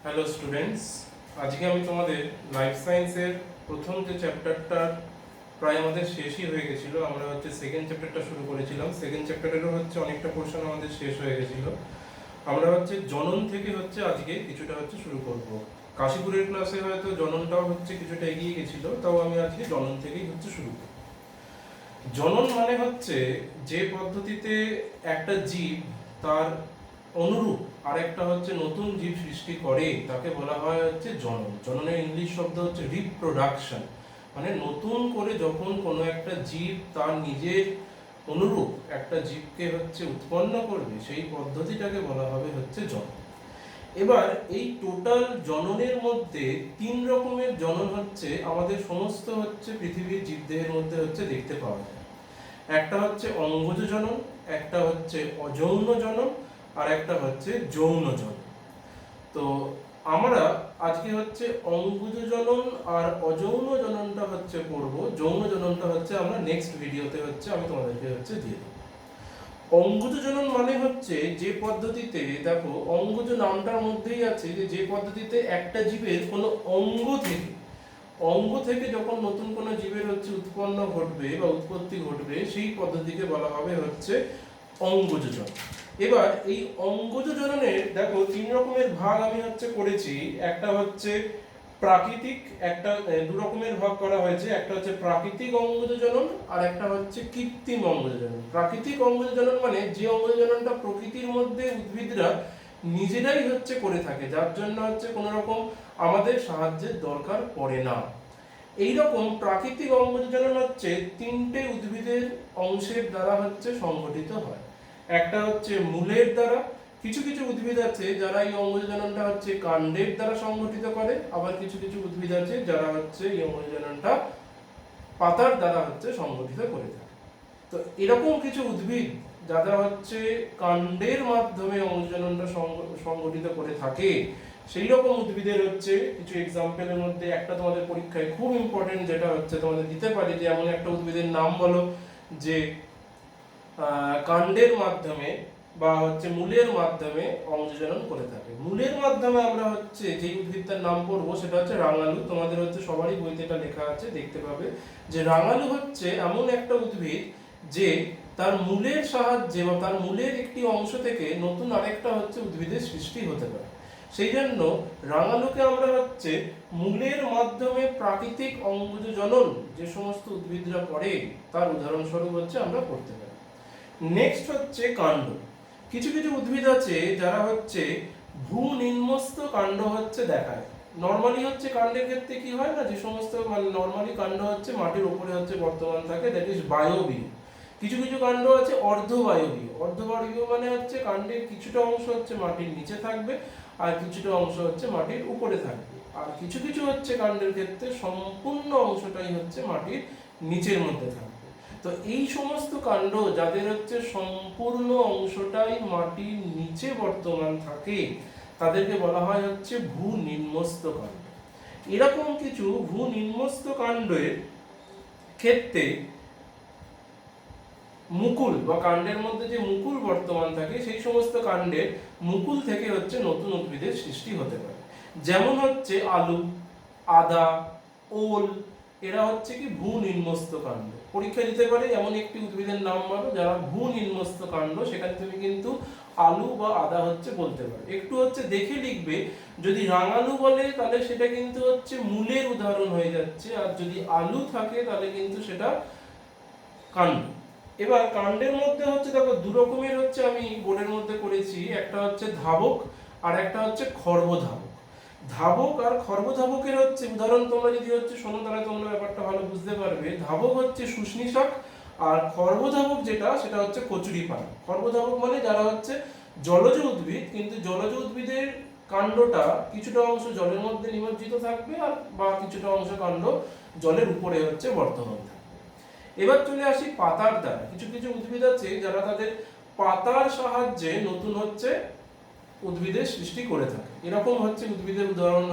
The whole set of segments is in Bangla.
হ্যালো স্টুডেন্টস, আজকে আমি তোমাদের লাইফ সায়েন্সের প্রথম যে চ্যাপ্টারটার প্রায় আমাদের শেষই হয়ে গেছিলো। আমরা সেকেন্ড চ্যাপ্টারটা শুরু করেছিলাম। সেকেন্ড চ্যাপ্টারেরও অনেকটা পোর্শন আমাদের শেষ হয়ে গেছিলো। আমরা জনন থেকে আজকে কিছুটা শুরু করব। কাশীপুরের ক্লাসে হয়তো জননটাও কিছুটা এগিয়ে গেছিলো, তাও আমি আজকে জনন থেকেই শুরু করব। জনন মানে যে পদ্ধতিতে একটা জীব তার অনুরূপ আরেকটা নতুন জীব সৃষ্টি করে তাকে বলা হয় জনন। জননের ইংলিশ শব্দ রিপ্রোডাকশন। মানে নতুন করে যখন কোনো একটা জীব তার নিজের অনুরূপ একটা জীবকে উৎপন্ন করবে, সেই পদ্ধতিটাকে বলা হবে জনন। এবার এই টোটাল জননের মধ্যে তিন রকমের জনন আমাদের সমস্ত পৃথিবীর জীবদেহের মধ্যে দেখতে পাওয়া যায়। একটা অঙ্গজ জনন, একটা অযৌন জনন, আর একটা যৌন জনন। তো আমরা আজকে অঙ্গজ জনন আর অযৌন জননটা পড়ব। যৌন জননটা আমরা নেক্সট ভিডিওতে আমি তোমাদেরকে দিয়ে দেব। অঙ্গজ জনন মানে যে পদ্ধতিতে, দেখো অঙ্গজ নামটার মধ্যেই আছে যে পদ্ধতিতে একটা জীবের কোনো অঙ্গ থেকে যখন নতুন কোনো জীবের উৎপন্ন ঘটবে বা উৎপত্তি ঘটবে, সেই পদ্ধতিকে বলা হবে অঙ্গজ জনন। এবার এই অঙ্গজ জননের দেখো তিন রকমের ভাগ আমি করেছি। একটা প্রাকৃতিক, একটা দু রকমের ভাগ করা হয়েছে। একটা প্রাকৃতিক অঙ্গজ জনন আর একটা কৃত্রিম অঙ্গজ জনন। প্রাকৃতিক অঙ্গজ জনন মানে যে অঙ্গজ জননটা প্রকৃতির মধ্যে উদ্ভিদরা নিজেরাই করে থাকে, যার জন্য কোনো রকম আমাদের সাহায্যের দরকার পড়ে না। এই রকম প্রাকৃতিক অঙ্গজ জনন তিনটে উদ্ভিদের অংশের দ্বারা সংঘটিত হয়। একটা মূলের দ্বারা, কিছু কিছু উদ্ভিদ আছে যারা এই অঙ্গজ জননটা কাণ্ডের দ্বারা সংঘটিত করে, আবার কিছু কিছু উদ্ভিদ আছে যারা এই অঙ্গজ জননটা পাতার দ্বারা সংঘটিত করে থাকে। তো এরকম কিছু উদ্ভিদ যারা কাণ্ডের মাধ্যমে অঙ্গজ জননটা সংঘটিত করে থাকে, সেই রকম উদ্ভিদের কিছু এক্সাম্পলের মধ্যে একটা তোমাদের পরীক্ষায় খুব ইম্পর্টেন্ট, যেটা তোমাদের দিতে পারে যে এমন একটা উদ্ভিদের নাম বলো যে কাণ্ডের মাধ্যমে বা মূলের মাধ্যমে অঙ্গজনন করে থাকে। মূলের মাধ্যমে আমরা যে উদ্ভিদটার নাম পড়বো সেটা রাঙালু। তোমাদের সবারই বইতে এটা লেখা আছে, দেখতে পাবে যে রাঙালু এমন একটা উদ্ভিদ যে তার মূলের সাহায্যে বা তার মূলের একটি অংশ থেকে নতুন আরেকটা উদ্ভিদের সৃষ্টি হতে পারে। সেই জন্য রাঙালুকে আমরা মূলের মাধ্যমে প্রাকৃতিক অঙ্গজ জনন যে সমস্ত উদ্ভিদরা করে তার উদাহরণস্বরূপ আমরা পড়তে পারি। নেক্সট কাণ্ড। কিছু কিছু উদ্ভিদ আছে যারা ভূনিম্নস্থ কাণ্ড দেখায়। নরমালি কাণ্ডের ক্ষেত্রে কি হয় না, যে সমস্ত নরমালি কাণ্ড মাটির উপরে বর্তমান থাকে, দ্যাট ইজ বায়বীয়। কিছু কিছু কাণ্ড আছে অর্ধবায়বীয়। অর্ধবায়বীয় মানে কাণ্ডের কিছুটা অংশ মাটির নিচে থাকবে আর কিছুটা অংশ মাটির উপরে থাকবে। আর কিছু কিছু কাণ্ডের ক্ষেত্রে সম্পূর্ণ অংশটাই মাটির নিচের মধ্যে থাকবে। তো এই সমস্ত কাণ্ড যাদের সম্পূর্ণ অংশটাই মাটির নিচে বর্তমান থাকে, তাদেরকে বলা হয় ভূনিম্নস্থ কাণ্ড। এরকম কিছু ভূনিম্নস্থ কাণ্ডের ক্ষেত্রে মুকুল বা কাণ্ডের মধ্যে যে মুকুল বর্তমান থাকে, সেই সমস্ত কাণ্ডের মুকুল থেকে নতুন উদ্ভিদের সৃষ্টি হতে পারে। যেমন আলু, আদা, ওল, এরা কি ভূনিম্নস্থ কাণ্ড। পরীক্ষা দিতে পারে এমন একটি উদ্ভিদের নাম বলো যারা ভূনিম্নস্থ কাণ্ড, সেখানে তুমি কিন্তু আলু বা আদা বলতে পারো। একটু দেখে লিখবে, যদি রাঙালু বলে তাহলে সেটা কিন্তু মূলের উদাহরণ হয়ে যাচ্ছে, আর যদি আলু থাকে তাহলে কিন্তু সেটা কাণ্ড। এবার কাণ্ডের মধ্যে দেখো দু রকমের আমি বোর্ডের মধ্যে করেছি। একটা ধাবক আর একটা খর্বধাবক। ধাবক আর খর্বধাবকের উদাহরণ তোমরা যদি শোনো তাহলে তোমরা ব্যাপারটা ভালো বুঝতে পারবে। ধাবক শুষ্নি শাক, আর খর্বধাবক যেটা সেটা কচুরিপানা। খর্বধাবক মানে যারা জলজ উদ্ভিদ, কিন্তু জলজ উদ্ভিদের কাণ্ডটা কিছুটা অংশ জলের মধ্যে নিমজ্জিত থাকবে আর বা কিছুটা অংশ কাণ্ড জলের উপরে বর্তমান থাকবে। এবার চলে আসি পাতার দ্বারা। কিছু কিছু উদ্ভিদ আছে যারা তাদের পাতার সাহায্যে নতুন উদ্ভিদের সৃষ্টি করে থাকে। এরকম উদ্ভিদের উদাহরণ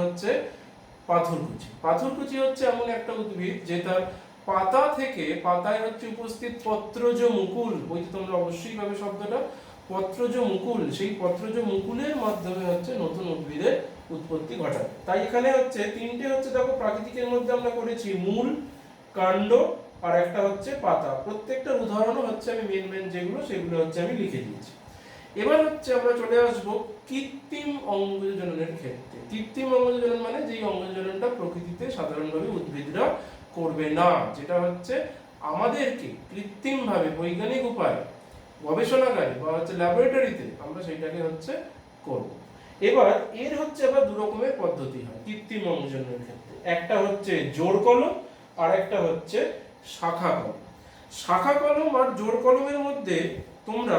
পাথরকুচি। পাথরকুচি এমন একটা উদ্ভিদ যে তার পাতা থেকে, পাতায় উপস্থিত পত্রজ মুকুল, বইতে তোমরা অবশ্যই পাবে শব্দটা, পত্রজ মুকুল, সেই পত্রজ মুকুলের মাধ্যমে নতুন উদ্ভিদের উৎপত্তি ঘটাবে। তাই এখানে হচ্ছে তিনটে হচ্ছে দেখো প্রাকৃতিকের মধ্যে আমরা করেছি মূল, কাণ্ড আর একটা হচ্ছে পাতা। প্রত্যেকটার উদাহরণও হচ্ছে আমি মেন যেগুলো সেগুলো হচ্ছে আমি লিখে দিয়েছি। এবার হচ্ছে আমরা চলে আসব কৃত্রিম অঙ্গজননের ক্ষেত্রে। কৃত্রিম অঙ্গজনন মানে যেই অঙ্গজননটা প্রকৃতিতে সাধারণভাবে উদ্ভিদরা করবে না, যেটা হচ্ছে আমাদেরকে কৃত্রিমভাবে বৈজ্ঞানিক উপায় গবেষণাগারে বা হচ্ছে ল্যাবরেটরিতে আমরা সেইটাকে হচ্ছে করব। এবার এর হচ্ছে আবার দু রকমের পদ্ধতি হয় কৃত্রিম অঙ্গজননের ক্ষেত্রে। একটা হচ্ছে জোড় কলম আর একটা হচ্ছে শাখা কলম। শাখা কলম আর জোড় কলমের মধ্যে তোমরা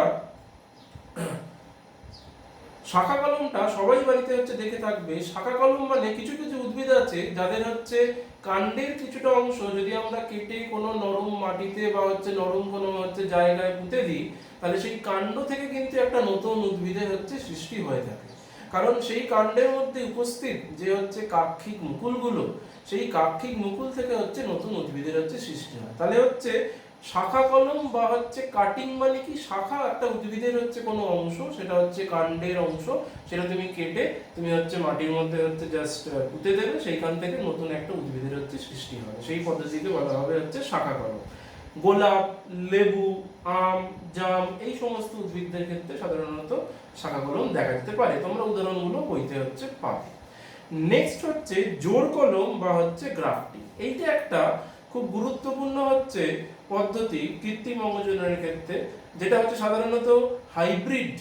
শাখা কলমটা সবাই বাড়িতে হচ্ছে দেখে থাকবে। শাখা কলম মানে কিছু কিছু উদ্ভিদ আছে যাদের হচ্ছে কাণ্ডের কিছুটা অংশ যদি আমরা কেটে কোনো নরম মাটিতে বা হচ্ছে নরম কোনো হচ্ছে জায়গায় পুঁতে দিই, তাহলে সেই কাণ্ড থেকে কিন্তু একটা নতুন উদ্ভিদের হচ্ছে সৃষ্টি হয়ে থাকে। কারণ সেই কাণ্ডের মধ্যে উপস্থিত যে হচ্ছে কাক্ষিক মুকুলগুলো, সেই কাক্ষিক মুকুল থেকে হচ্ছে নতুন উদ্ভিদের হচ্ছে সৃষ্টি হয়। তাহলে হচ্ছে শাখা কলম বা হচ্ছে কাটিং মানে কি, শাখা একটা উদ্ভিদের হচ্ছে কোনো অংশ, সেটা হচ্ছে কাণ্ডের অংশ, সেটা তুমি কেটে তুমি হচ্ছে মাটির মধ্যে হচ্ছে জাস্ট পুঁতে দেবে, সেইখান থেকে নতুন একটা উদ্ভিদের হচ্ছে সৃষ্টি হবে। সেই পদ্ধতিকে বলা হবে হচ্ছে শাখা কলম। গোলাপ, লেবু, আম, জাম এই সমস্ত উদ্ভিদদের ক্ষেত্রে সাধারণত শাখা কলম দেখা যেতে পারে। তোমরা উদাহরণগুলো বইতে হচ্ছে পাবে। নেক্সট হচ্ছে জোড় কলম বা হচ্ছে গ্রাফটিং। এইটা একটা খুব গুরুত্বপূর্ণ হচ্ছে পদ্ধতি কৃত্রিম অঙ্গজননের ক্ষেত্রে, যেটা হচ্ছে সাধারণত হাইব্রিড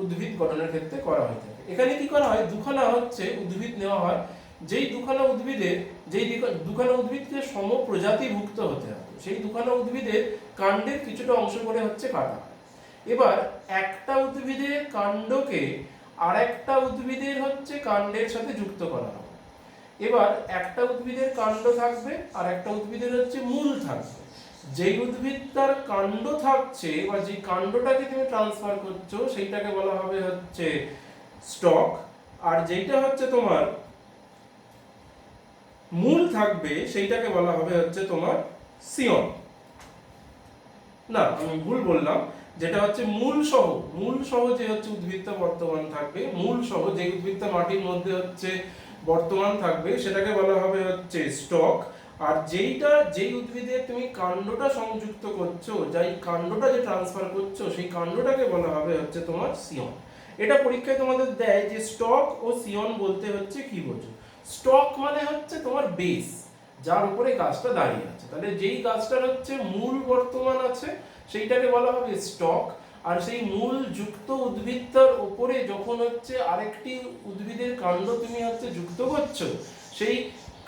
উদ্ভিদ গঠনের ক্ষেত্রে করা হয়ে থাকে। এখানে কি করা হয়, দুখানা হচ্ছে উদ্ভিদ নেওয়া হয়, যেই দুখানা উদ্ভিদকে সম প্রজাতিভুক্ত হতে হবে, সেই দুখানা উদ্ভিদের কাণ্ডের কিছুটা অংশ করে হচ্ছে কাটা হয়। এবার একটা উদ্ভিদের কাণ্ডকে আর একটা উদ্ভিদের হচ্ছে কাণ্ডের সাথে যুক্ত করা হবে। এবার একটা উদ্ভিদের কাণ্ড থাকবে আর একটা উদ্ভিদের হচ্ছে মূল থাকবে। যেই উদ্ভিদটার কাণ্ড থাকছে বা যে কাণ্ডটাকে তুমি ট্রান্সফার করছো সেইটাকে বলা হবে হচ্ছে স্টক, আর যেটা হচ্ছে তোমার মূল থাকবে সেইটাকে বলা হবে হচ্ছে তোমার সিয়ন। না, আমি ভুল বললাম, যেটা হচ্ছে মূল সহ যে হচ্ছে উদ্ভিদটা বর্তমান থাকবে, মূল সহ যে উদ্ভিদটা মাটির মধ্যে হচ্ছে বর্তমান থাকবে সেটাকে বলা হবে হচ্ছে স্টক। আর যেই উদ্ভিদে তুমি কাণ্ডটা সংযুক্ত করছো, যেই কাণ্ডটা যে ট্রান্সফার করছো সেই কাণ্ডটাকে বলা হবে হচ্ছে তোমার সিয়ন। এটা পরীক্ষায় তোমাদের দেয় যে স্টক ও সিয়ন বলতে হচ্ছে কি বোঝো। স্টক মানে হচ্ছে তোমার বেস, যার উপরে গাছটা দাঁড়িয়ে আছে। তাহলে যেই গাছটার হচ্ছে মূল বর্তমান আছে সেইটাকে বলা হবে স্টক। আর সেই মূল যুক্ত উদ্ভিদটার উপরে যখন হচ্ছে আরেকটি উদ্ভিদের কাণ্ড তুমি হচ্ছে যুক্ত করছো, সেই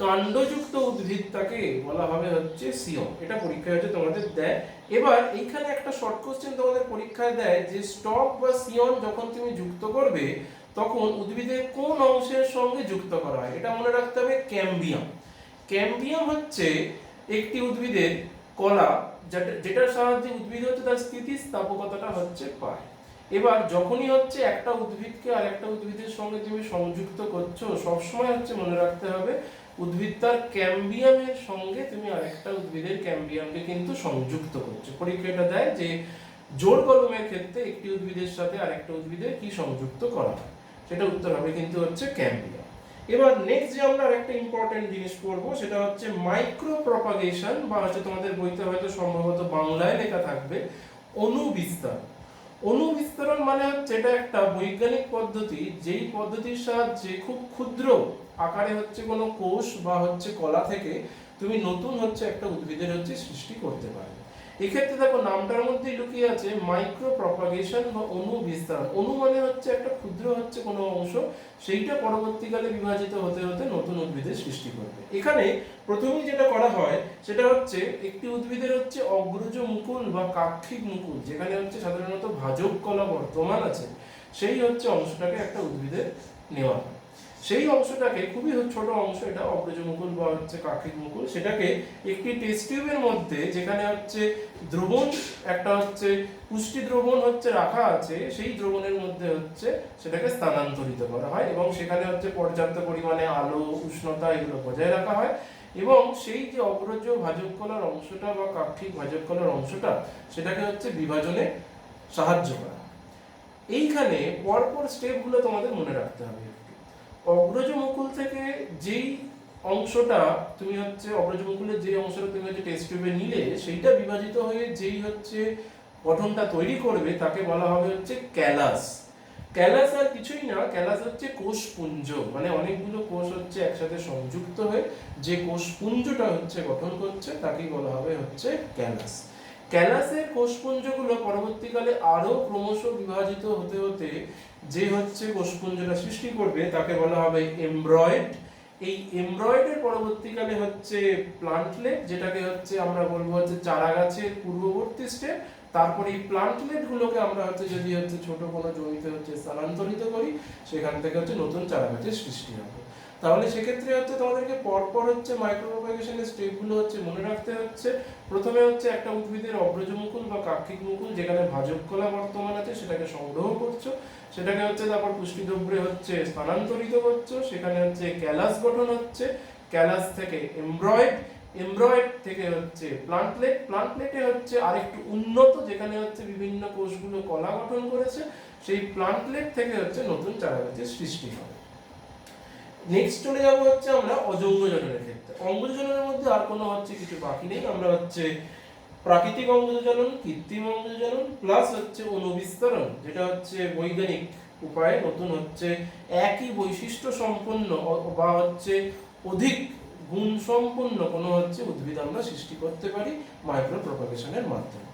কাণ্ডযুক্ত উদ্ভিদটাকে বলা হবে হচ্ছে সিয়ন। এটা পরীক্ষায় হচ্ছে তোমাদের দেয়। এবার এইখানে একটা শর্ট কোশ্চেন তোমাদের পরীক্ষায় দেয় যে স্টক বা সিয়ন যখন তুমি যুক্ত করবে তখন উদ্ভিদের কোন অংশের সঙ্গে যুক্ত করা হয়। এটা মনে রাখতে হবে ক্যাম্বিয়াম। ক্যাম্বিয়াম হচ্ছে একটি উদ্ভিদের কলা, যেটার সাহায্যে উদ্ভিদ হচ্ছে তার স্থিতিস্থাপকতাটা হচ্ছে পায়। এবার যখনই হচ্ছে একটা উদ্ভিদকে আর একটা উদ্ভিদের সঙ্গে তুমি সংযুক্ত করছো, সবসময় হচ্ছে মনে রাখতে হবে উদ্ভিদটার ক্যাম্বিয়ামের সঙ্গে তুমি আরেকটা উদ্ভিদের ক্যাম্বিয়ামকে কিন্তু সংযুক্ত করছো। পরীক্ষাটা দেয় যে জোড় কলমের ক্ষেত্রে একটি উদ্ভিদের সাথে আরেকটা উদ্ভিদের কি সংযুক্ত করা হয়, সেটা উত্তর হবে কিন্তু হচ্ছে ক্যাম্বিয়াম। এবার নেক্সট যে আমরা আরেকটা ইম্পর্টেন্ট জিনিস পড়বো সেটা হচ্ছে মাইক্রো প্রপাগেশন, বা হচ্ছে তোমাদের বইতে হয়তো সম্ভবত বাংলায় লেখা থাকবে অণুবিস্তার। অণুবিস্তারণ মানে হচ্ছে এটা একটা বৈজ্ঞানিক পদ্ধতি, যেই পদ্ধতির সাহায্যে খুব ক্ষুদ্র আকারে হচ্ছে কোনো কোষ বা হচ্ছে কলা থেকে তুমি নতুন হচ্ছে একটা উদ্ভিদের হচ্ছে সৃষ্টি করতে পারবে। এক্ষেত্রে দেখো নামটার মধ্যেই লুকিয়ে আছে মাইক্রো প্রপাগেশন বা অণু বিস্তারণ। অণু মানে হচ্ছে একটা ক্ষুদ্র হচ্ছে কোনো অংশ, সেইটা পরবর্তীকালে বিভাজিত হতে হতে নতুন উদ্ভিদের সৃষ্টি করবে। এখানে প্রথমেই যেটা করা হয় সেটা হচ্ছে একটি উদ্ভিদের হচ্ছে অগ্রজ মুকুল বা কাক্ষিক মুকুল, যেখানে হচ্ছে সাধারণত ভাজক কলা বর্তমান আছে, সেই হচ্ছে অংশটাকে একটা উদ্ভিদের নেওয়া হয়। সেই অংশটাকে, খুবই ছোট অংশ এটা, অগ্রজ মুকুল বা হচ্ছে কাক্ষিক মুকুল, সেটাকে একটি টেস্ট টিউবের মধ্যে, যেখানে হচ্ছে দ্রবণ, একটা হচ্ছে পুষ্টি দ্রবণ হচ্ছে রাখা আছে, সেই দ্রবণের মধ্যে হচ্ছে সেটাকে স্থানান্তরিত করা হয় এবং সেখানে হচ্ছে পর্যাপ্ত পরিমাণে আলো, উষ্ণতা এগুলো বজায় রাখা হয় এবং সেই যে অগ্রজ ভাজক কলার অংশটা বা কাক্ষিক ভাজক কলার অংশটা সেটাকে হচ্ছে বিভাজনে সাহায্য করা। এইখানে পরপর স্টেপগুলো তোমাদের মনে রাখতে হবে। অগ্রজ মুকুল থেকে যেই অংশটা তুমি হচ্ছে অগ্রজ মুকুলের যে অংশটা তুমি হচ্ছে টেস্ট টিউবে নিলে সেইটা বিভাজিত হয়ে যেই হচ্ছে গঠনটা তৈরি করবে তাকে বলা হবে হচ্ছে ক্যালাস। ক্যালাস আর কিছুই না, ক্যালাস হচ্ছে কোষপুঞ্জ, মানে অনেকগুলো কোষ হচ্ছে একসাথে সংযুক্ত হয়ে যে কোষপুঞ্জটা হচ্ছে গঠন করছে তাকেই বলা হবে হচ্ছে ক্যালাস। ক্যালাসের কোষপুঞ্জগুলো পরবর্তীকালে আরো ক্রমশ বিভাজিত হতে হতে যে হচ্ছে কোষপুঞ্জটা সৃষ্টি করবে তাকে বলা হবে এমব্রয়েড। এই এমব্রয়েডের পরবর্তীকালে হচ্ছে প্লান্টলেট, যেটাকে হচ্ছে আমরা বলবো হচ্ছে চারা গাছের পূর্ববর্তী স্টেপ। তারপরে এই প্লান্টলেট গুলোকে আমরা হচ্ছে যদি হচ্ছে ছোট কোনো জমিতে হচ্ছে স্থানান্তরিত করি, সেখান থেকে হচ্ছে নতুন চারা গাছের সৃষ্টি হবে। তাহলে সেক্ষেত্রে হচ্ছে তোমাদেরকে পরপর হচ্ছে মাইক্রো প্রপাগেশনের স্টেপগুলো হচ্ছে মনে রাখতে হচ্ছে। প্রথমে হচ্ছে একটা উদ্ভিদের অগ্রজ মুকুল বা কাক্ষিক মুকুল যেখানে ভাজক কলা বর্তমান আছে সেটাকে সংগ্রহ করছো, সেটাকে হচ্ছে তারপর পুষ্টিদ্রব্যে হচ্ছে স্থানান্তরিত করছো, সেখানে হচ্ছে ক্যালাস গঠন হচ্ছে, ক্যালাস থেকে এমব্রয়েড, এমব্রয়েড থেকে হচ্ছে প্লান্টলেট, প্লান্টলেটে হচ্ছে আরেকটু উন্নত যেখানে হচ্ছে বিভিন্ন কোষগুলো কলা গঠন করেছে, সেই প্লান্টলেট থেকে হচ্ছে নতুন চারা গাছের সৃষ্টি হবে। নেক্সট চলে যাব হচ্ছে আমরা অযৌন জননের ক্ষেত্রে। অঙ্গজ জননের মধ্যে আর কোনো হচ্ছে কিছু বাকি নেই, আমরা হচ্ছে প্রাকৃতিক অঙ্গজ জনন, কৃত্রিম অঙ্গজ জনন প্লাস হচ্ছে অনুবিস্তরণ, যেটা হচ্ছে বৈজ্ঞানিক উপায়ে নতুন হচ্ছে একই বৈশিষ্ট্য সম্পন্ন বা হচ্ছে অধিক গুণ সম্পন্ন কোনো হচ্ছে উদ্ভিদ আমরা সৃষ্টি করতে পারি মাইক্রো প্রপাগেশনের মাধ্যমে।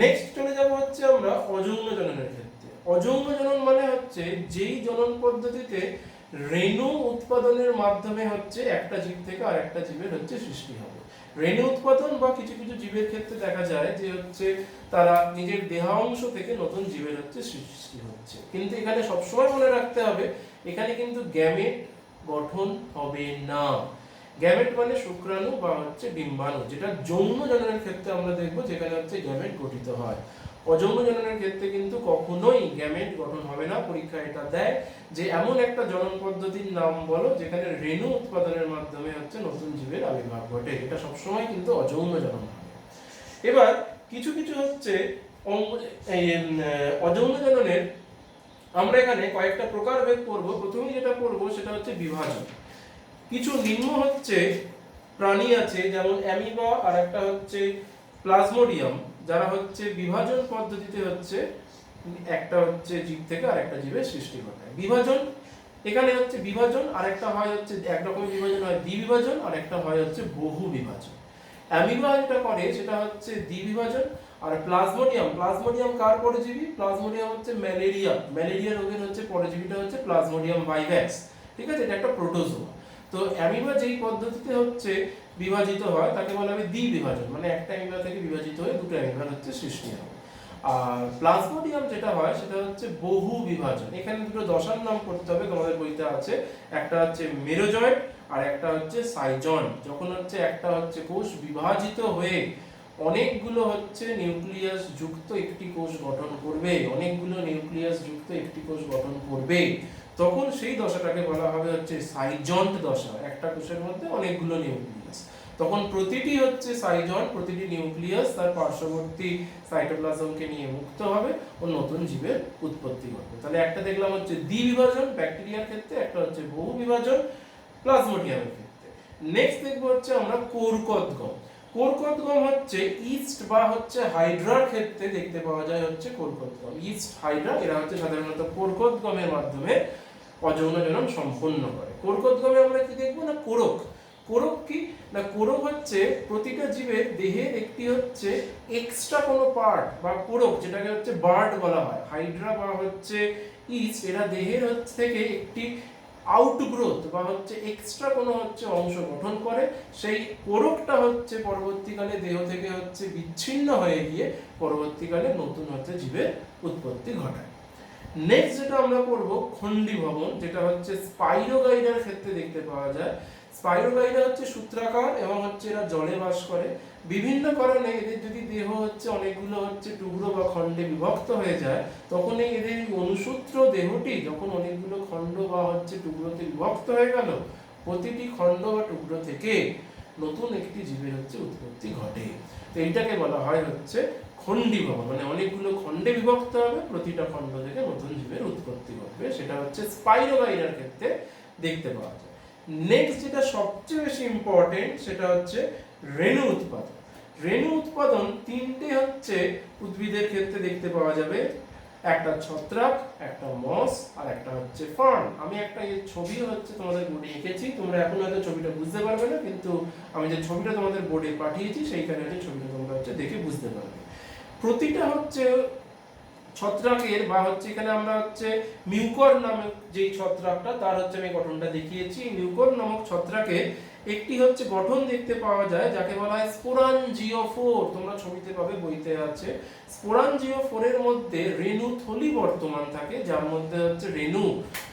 নেক্সট চলে যাব হচ্ছে আমরা অযৌন জননের ক্ষেত্রে। অযৌন জনন মানে হচ্ছে যেই জনন পদ্ধতিতে রেণু উৎপাদনের মাধ্যমে হচ্ছে একটা জীব থেকে আরেকটা জীবের হচ্ছে সৃষ্টি হবে। রেণু উৎপাদন বা কিছু কিছু জীবের ক্ষেত্রে দেখা যায় যে হচ্ছে তারা নিজের দেহাংশ থেকে নতুন জীবের হচ্ছে সৃষ্টি হচ্ছে, কিন্তু এখানে সবসময় মনে রাখতে হবে এখানে কিন্তু গ্যামেট গঠন হবে না। গ্যামেট মানে শুক্রাণু বা হচ্ছে ডিম্বাণু, যেটা যৌন জননের ক্ষেত্রে আমরা দেখবো যেখানে হচ্ছে গ্যামেট গঠিত হয়। অযৌন জননের ক্ষেত্রে কিন্তু কখনোই গ্যামেট গঠন হবে না। পরীক্ষা এটা দেয় যে এমন একটা জনন পদ্ধতির নাম বলো যেখানে রেণু উৎপাদনের মাধ্যমে হচ্ছে নতুন জীবের আবির্ভাব ঘটে, এটা সবসময় কিন্তু অযৌন জনন হবে। এবার কিছু কিছু হচ্ছে অযৌন জননের আমরা এখানে কয়েকটা প্রকারভেদ করব। প্রথমেই যেটা করব সেটা হচ্ছে বিভাজন। কিছু নিম্ন হচ্ছে প্রাণী আছে যেমন অ্যামিবা আর একটা হচ্ছে প্লাজমোডিয়াম, যারা হচ্ছে বিভাজন পদ্ধতিতে হচ্ছে একটা হচ্ছে জীব থেকে আরেকটা জীবের সৃষ্টি ঘটায়। বিভাজন এখানে হচ্ছে বিভাজন, আরেকটা হয় হচ্ছে এক রকমের বিভাজন হয় দ্বিবিভাজন, আর একটা হয় হচ্ছে বহু বিভাজন। অ্যামিবা যেটা করে সেটা হচ্ছে দ্বিবিভাজন, আর প্লাজমোডিয়াম, প্লাজমোডিয়াম কার পরজীবী? প্লাজমোডিয়াম হচ্ছে ম্যালেরিয়া, ম্যালেরিয়া রোগের হচ্ছে পরজীবীটা হচ্ছে প্লাজমোডিয়াম ভাইভ্যাক্স, ঠিক আছে, এটা একটা প্রোটোজোয়া। তো অ্যামিবা যেই পদ্ধতিতে হচ্ছে বিভাজিত হয় তাকে বলা হবে দ্বিবিভাজন, মানে একটা অ্যামিবা থেকে বিভাজিত হয়ে দুটো অ্যামিবার হচ্ছে সৃষ্টি হয়। আর প্লাজমোডিয়াম যেটা হয় সেটা হচ্ছে বহু বিভাজন। এখানে দুটো দশার নাম করতে হবে, তোমাদের বইতে আছে, একটা হচ্ছে মেরোজয়েড আর একটা হচ্ছে সাইজয়েড। যখন হচ্ছে একটা হচ্ছে কোষ বিভাজিত হয়ে অনেকগুলো হচ্ছে নিউক্লিয়াস যুক্ত একটি কোষ গঠন করবে, অনেকগুলো নিউক্লিয়াস যুক্ত একটি কোষ গঠন করবে, তখন সেই দশাটাকে বলা হবে হচ্ছে সাইজন্ট দশা। একটা কোষের মধ্যে অনেকগুলো নিউক্লিয়াস, তখন প্রতিটি হচ্ছে সাইজন, প্রতিটি নিউক্লিয়াস তার পার্শ্ববর্তী সাইটোপ্লাজমকে নিয়ে মুক্ত হবে ও নতুন জীবের উৎপত্তি ঘটবে। তাহলে একটা দেখলাম হচ্ছে দ্বিবিভাজন ব্যাকটেরিয়ার ক্ষেত্রে, একটা হচ্ছে বহু বিভাজন প্লাজমোডিয়ামের ক্ষেত্রে। নেক্সট দেখবো হচ্ছে আমরা কোরকোদ্গম। কোরকোদ্গম হচ্ছে ইস্ট বা হচ্ছে হাইড্রার ক্ষেত্রে দেখতে পাওয়া যায় হচ্ছে কোরকোদ্গম। ইস্ট হাইড্রা এরা হচ্ছে সাধারণত কোরকোদ্গমের মাধ্যমে অযৌন জনন সম্পন্ন করে। কোরকোদ্গমে আমরা কি দেখবো না কোরক। কোরক কি না, কোরক হচ্ছে প্রতিটা জীবের দেহের একটি হচ্ছে এক্সট্রা কোনো পার্ট বা কোরক, যেটাকে হচ্ছে বার্ড বলা হয়। হাইড্রা বা হচ্ছে ইস্ট এরা দেহের হচ্ছে থেকে একটি আউটগ্রোথ বা হচ্ছে এক্সট্রা কোনো হচ্ছে অংশ গঠন করে, সেই কোরকটা হচ্ছে পরবর্তীকালে দেহ থেকে হচ্ছে বিচ্ছিন্ন হয়ে গিয়ে পরবর্তীকালে নতুন হচ্ছে জীবের উৎপত্তি ঘটায়। নেক্সট যেটা আমরা করব খণ্ডী ভবন, যেটা হচ্ছে স্পাইরোগাইডার ক্ষেত্রে দেখতে পাওয়া যায়। স্পাইরোগাইডা হচ্ছে সূত্রাকার এবং হচ্ছে এরা জলে বাস করে। বিভিন্ন কারণে এদের যদি দেহ হচ্ছে অনেকগুলো হচ্ছে টুকরো বা খণ্ডে বিভক্ত হয়ে যায়, তখন এই এদের অনুসূত্র দেহটি যখন অনেকগুলো খণ্ড বা হচ্ছে টুকরোতে বিভক্ত হয়ে গেল, প্রতিটি খণ্ড বা টুকরো থেকে নতুন একটি জীবের হচ্ছে উৎপত্তি ঘটে। তো এইটাকে বলা হয় হচ্ছে খণ্ডী ভবন, মানে অনেকগুলো খণ্ডে বিভক্ত হবে, প্রতিটা খণ্ড থেকে নতুন জীবের উৎপত্তি ঘটবে, সেটা হচ্ছে স্পাইরোগাইডার ক্ষেত্রে দেখতে পাওয়া যায়। নেক্সট যেটা সবচেয়ে বেশি ইম্পর্টেন্ট সেটা হচ্ছে রেণু উৎপাদন। রেণু উৎপাদন তিনটে হচ্ছে উদ্ভিদের ক্ষেত্রে দেখতে পাওয়া যাবে, একটা ছত্রাক, একটা মস, আর একটা হচ্ছে ফার্ন। আমি একটা এই ছবি হচ্ছে তোমাদের বোর্ডে এঁকেছি, তোমরা এখন হয়তো ছবিটা বুঝতে পারবে না, কিন্তু আমি যে ছবিটা তোমাদের বোর্ডে পাঠিয়েছি সেইখানে হচ্ছে ছবিটা তোমরা হচ্ছে দেখে বুঝতে পারবে। প্রতিটা হচ্ছে ছত্রাকের বা হচ্ছে এখানে আমরা হচ্ছে মিউকর নামক যেই ছত্রাকটা তার হচ্ছে আমি গঠনটা দেখিয়েছি। মিউকর নামক ছত্রাকের একটি হচ্ছে গঠন দেখতে পাওয়া যায় যাকে বলা হয় স্পোরাঞ্জিওফোর। তোমরা ছবিতে পাবে, বইতে আছে। স্পোরাঞ্জিওফোরের মধ্যে রেণু থলি বর্তমান থাকে, যার মধ্যে হচ্ছে রেণু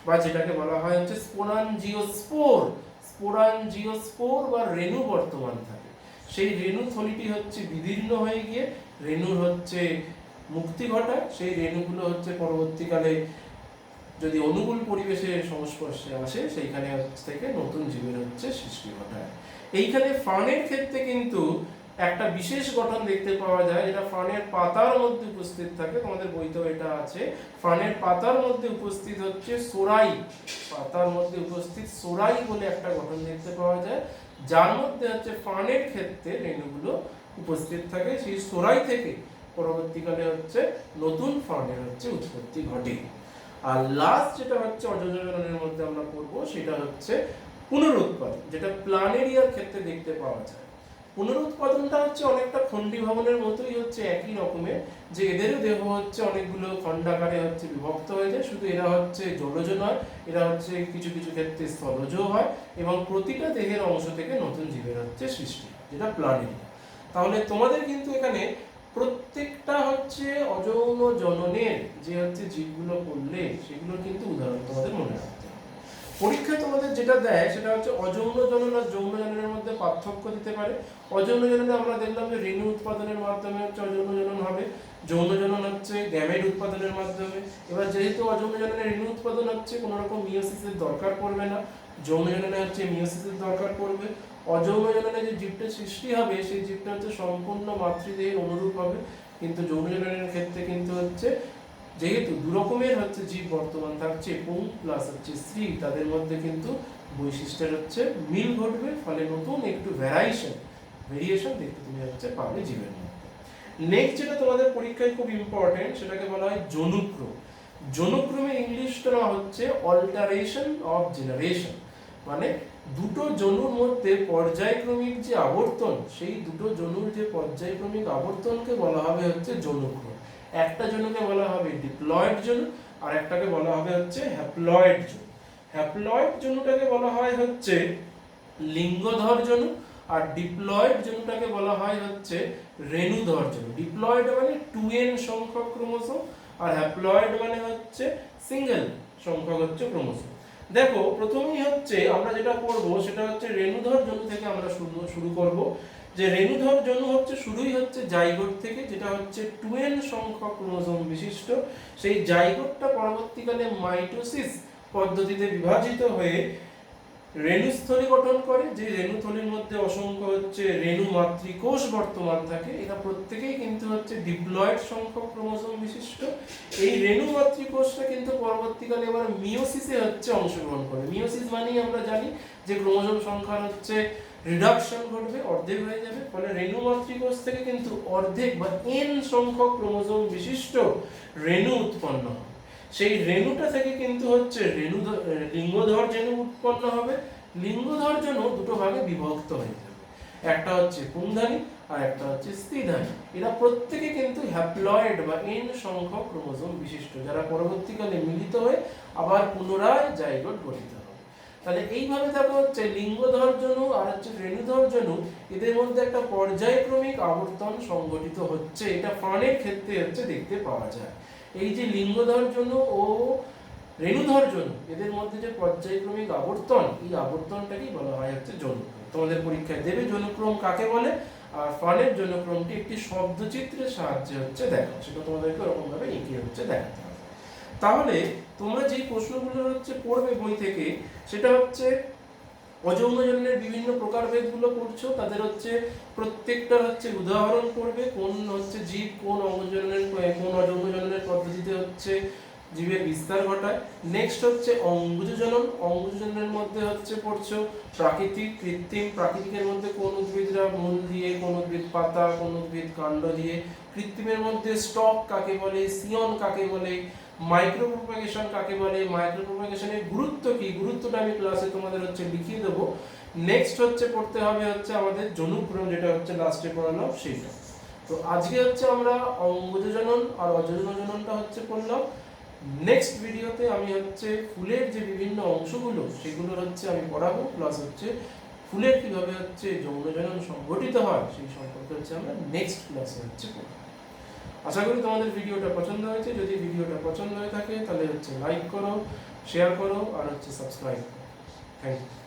বা যেটাকে বলা হয় হচ্ছে স্পোরাঞ্জিওস্পোর, স্পোরাঞ্জিওস্পোর বা রেণু বর্তমান থাকে। সেই রেণু থলিটি হচ্ছে বিদীর্ণ হয়ে গিয়ে রেণুর হচ্ছে মুক্তি ঘটায়। সেই রেণুগুলো হচ্ছে পরবর্তীকালে যদি অনুকূল পরিবেশের সংস্পর্শে আসে সেইখানে থেকে নতুন জীবের হচ্ছে সৃষ্টি ঘটায়। এইখানে ফার্নের ক্ষেত্রে কিন্তু একটা বিশেষ গঠন দেখতে পাওয়া যায় যেটা ফার্নের পাতার মধ্যে উপস্থিত থাকে, তোমাদের বইতেও এটা আছে। ফার্নের পাতার মধ্যে উপস্থিত হচ্ছে সোরাই, পাতার মধ্যে উপস্থিত সোরাই বলে একটা গঠন দেখতে পাওয়া যায়, যার মধ্যে হচ্ছে ফার্নের ক্ষেত্রে রেণুগুলো উপস্থিত থাকে। সেই সোরাই থেকে পরবর্তীকালে হচ্ছে নতুন ফার্নের হচ্ছে উৎপত্তি ঘটে। আর লাস্ট যেটা হচ্ছে অযোজনের মধ্যে আমরা পড়বো সেটা হচ্ছে পুনরুৎপাদন, যেটা প্ল্যানেরিয়ার ক্ষেত্রে দেখতে পাওয়া যায়। পুনরুৎপাদনটা হচ্ছে অনেকটা খণ্ডী ভবনের মতোই হচ্ছে একই রকমের, যে এদেরও দেহ হচ্ছে অনেকগুলো খণ্ডাকারে হচ্ছে বিভক্ত হয়ে যায়, শুধু এরা হচ্ছে জলজ নয়, এরা হচ্ছে কিছু কিছু ক্ষেত্রে স্থলজ হয় এবং প্রতিটা দেহের অংশ থেকে নতুন জীবের হচ্ছে সৃষ্টি, যেটা প্ল্যানেরিয়া। তাহলে তোমাদের কিন্তু এখানে প্রত্যেকটা হচ্ছে অযৌন জননের যে হচ্ছে জীবগুলো পড়লে সেগুলোর কিন্তু উদাহরণ তোমাদের মনে রাখতে হবে। পরীক্ষায় তোমাদের যেটা দেয় সেটা হচ্ছে অযৌন জনন আর যৌন জননের মধ্যে পার্থক্য দিতে পারে। অযৌন জননে আমরা দেখলাম যে রেণু উৎপাদনের মাধ্যমে হচ্ছে অযৌন জনন হবে, যৌন জনন হচ্ছে গ্যামেট উৎপাদনের মাধ্যমে। এবার যেহেতু অযৌন জননে রেণু উৎপাদন হচ্ছে কোনো রকম মিওসিসের দরকার পড়বে না, যৌন জননে হচ্ছে মিওসিসের দরকার পড়বে। অযৌন জননে যে জীবটা সৃষ্টি হবে সেই জীবটা হচ্ছে সম্পূর্ণ মাতৃদেহের অনুরূপ হবে, কিন্তু যৌন জননের ক্ষেত্রে কিন্তু হচ্ছে যেহেতু দু রকমের হচ্ছে জীব বর্তমান থাকছে, পুং প্লাস হচ্ছে স্ত্রী, তাদের মধ্যে কিন্তু বৈশিষ্ট্যের হচ্ছে মিল ঘটবে, ফলে নতুন একটু ভেরিয়েশন দেখতে তুমি হচ্ছে পাবে জীবের মধ্যে। নেক্সট যেটা তোমাদের পরীক্ষায় খুব ইম্পর্টেন্ট সেটাকে বলা হয় জনুক্রম। জনুক্রমের ইংলিশটা হচ্ছে অল্টারেশন অফ জেনারেশন, মানে দুটো জনুর মধ্যে পর্যায়ক্রমিক যে আবর্তন, সেই দুটো জনুর যে পর্যায়ক্রমিক আবর্তনকে বলা হবে হচ্ছে জনুক্রম। একটা জনুকে বলা হবে ডিপ্লয়েড জনু আর একটাকে বলা হবে হচ্ছে হ্যাপ্লয়েড জনু। হ্যাপ্লয়েড জনুটাকে বলা হয় হচ্ছে লিঙ্গধর জনু আর ডিপ্লয়েড জনুটাকে বলা হয় হচ্ছে রেণুধর জনু। ডিপ্লয়েড মানে 2n সংখ্যক ক্রোমোসোম আর হ্যাপ্লয়েড মানে হচ্ছে সিঙ্গেল সংখ্যক হচ্ছে ক্রোমোসোম। দেখো প্রথমেই হচ্ছে আমরা যেটা করব সেটা হচ্ছে রেণুধর জনু থেকে আমরা শুরু করব। যে রেণুধর জনু হচ্ছে শুরুই হচ্ছে জাইগোট থেকে, যেটা হচ্ছে 2n সংখ্যক ক্রোমোসোম বিশিষ্ট। সেই জাইগোটটা পরবর্তীকালে মাইটোসিস পদ্ধতিতে বিভাজিত হয়ে রেণুস্থলী গঠন করে, যে রেণুথলির মধ্যে অসংখ্য হচ্ছে রেণু মাতৃকোষ বর্তমান থাকে। এরা প্রত্যেকেই কিন্তু হচ্ছে ডিপ্লয়েড সংখ্যক ক্রোমোসোম বিশিষ্ট। এই রেণু মাতৃকোষটা কিন্তু পরবর্তীকালে এবার মিওসিসে হচ্ছে অংশগ্রহণ করে। মিওসিস মানেই আমরা জানি যে ক্রোমোসোম সংখ্যার হচ্ছে রিডাকশন ঘটবে, অর্ধেক হয়ে যাবে, ফলে রেণু মাতৃকোষ থেকে কিন্তু অর্ধেক বা n সংখ্যক ক্রোমোসোম বিশিষ্ট রেণু উৎপন্ন হয়। সেই রেণুটা থেকে কিন্তু হচ্ছে লিঙ্গধর জনু উৎপন্ন হবে। লিঙ্গধর জনু দুটো ভাগে বিভক্ত হয়ে যাবে, একটা হচ্ছে পুংধানী আর একটা হচ্ছে স্ত্রীধানী। এরা প্রত্যেকে কিন্তু হ্যাপ্লয়েড বা n সংখ্যক ক্রোমোসোম বিশিষ্ট, যারা পরবর্তীকালে মিলিত হয়ে আবার পুনরায় জাইগোট গঠিত হবে। তাহলে এইভাবে দেখো হচ্ছে লিঙ্গধর জনু আর হচ্ছে রেণুধর জনু, এদের মধ্যে একটা পর্যায়ক্রমিক আবর্তন সংঘটিত হচ্ছে। এটা ফার্নের ক্ষেত্রে হচ্ছে দেখতে পাওয়া যায়। এই যে লিঙ্গধর জনু ও রেণুধর জনু, এদের মধ্যে যে পর্যায়ক্রমিক আবর্তন, এই আবর্তনটাকেই বলা হয় হচ্ছে জনুক্রম। তোমাদের পরীক্ষায় দেবে জনুক্রম কাকে বলে, আর ফার্নের জনুক্রমটি একটি শব্দচিত্রের সাহায্যে হচ্ছে দেখা, সেটা তোমাদেরকে এরকম ভাবে এঁকে হচ্ছে দেখাতে হবে। তাহলে তোমরা যেই প্রশ্নগুলো হচ্ছে পড়বে বই থেকে, সেটা হচ্ছে অযৌন জননের বিভিন্ন প্রকারভেদগুলো পড়ছো, তাদের হচ্ছে প্রত্যেকটার হচ্ছে উদাহরণ পড়বে, কোন হচ্ছে জীব কোন অযৌন জননের পদ্ধতিতে হচ্ছে জীবের বিস্তার ঘটায়। নেক্সট হচ্ছে অঙ্গজনন। অঙ্গজননের মধ্যে হচ্ছে পড়ছো প্রাকৃতিক, কৃত্রিম। প্রাকৃতিকের মধ্যে কোন উদ্ভিদরা মূল দিয়ে, কোন উদ্ভিদ পাতা, কোন উদ্ভিদ কাণ্ড দিয়ে। কৃত্রিমের মধ্যে স্টক কাকে বলে, সিয়ন কাকে বলে, মাইক্রো প্রোপাগেশন কাকে বলে, মাইক্রো প্রোপাগেশনের গুরুত্ব কি, গুরুত্বটা আমি ক্লাসে তোমাদের হচ্ছে লিখিয়ে দেবো। নেক্সট হচ্ছে পড়তে হবে হচ্ছে আমাদের জনুগ্রহণ, যেটা হচ্ছে লাস্টে পড়ালাম সেইটা। তো আজকে হচ্ছে আমরা অঙ্গজনন আর অজনজননটা হচ্ছে পড়লাম। নেক্সট ভিডিওতে আমি হচ্ছে ফুলের যে বিভিন্ন অংশগুলো সেগুলো হচ্ছে আমি পড়াবো, প্লাস হচ্ছে ফুলের কিভাবে হচ্ছে যৌনজনন সংঘটিত হয় সেই সম্পর্কে হচ্ছে আমরা নেক্সট ক্লাসে হচ্ছে পড়বো। আশা করি তোমাদের ভিডিওটা পছন্দ হয়েছে। যদি ভিডিওটা পছন্দ হয়ে থাকে তাহলে হচ্ছে লাইক করো, শেয়ার করো আর হচ্ছে সাবস্ক্রাইব করো। Thank you.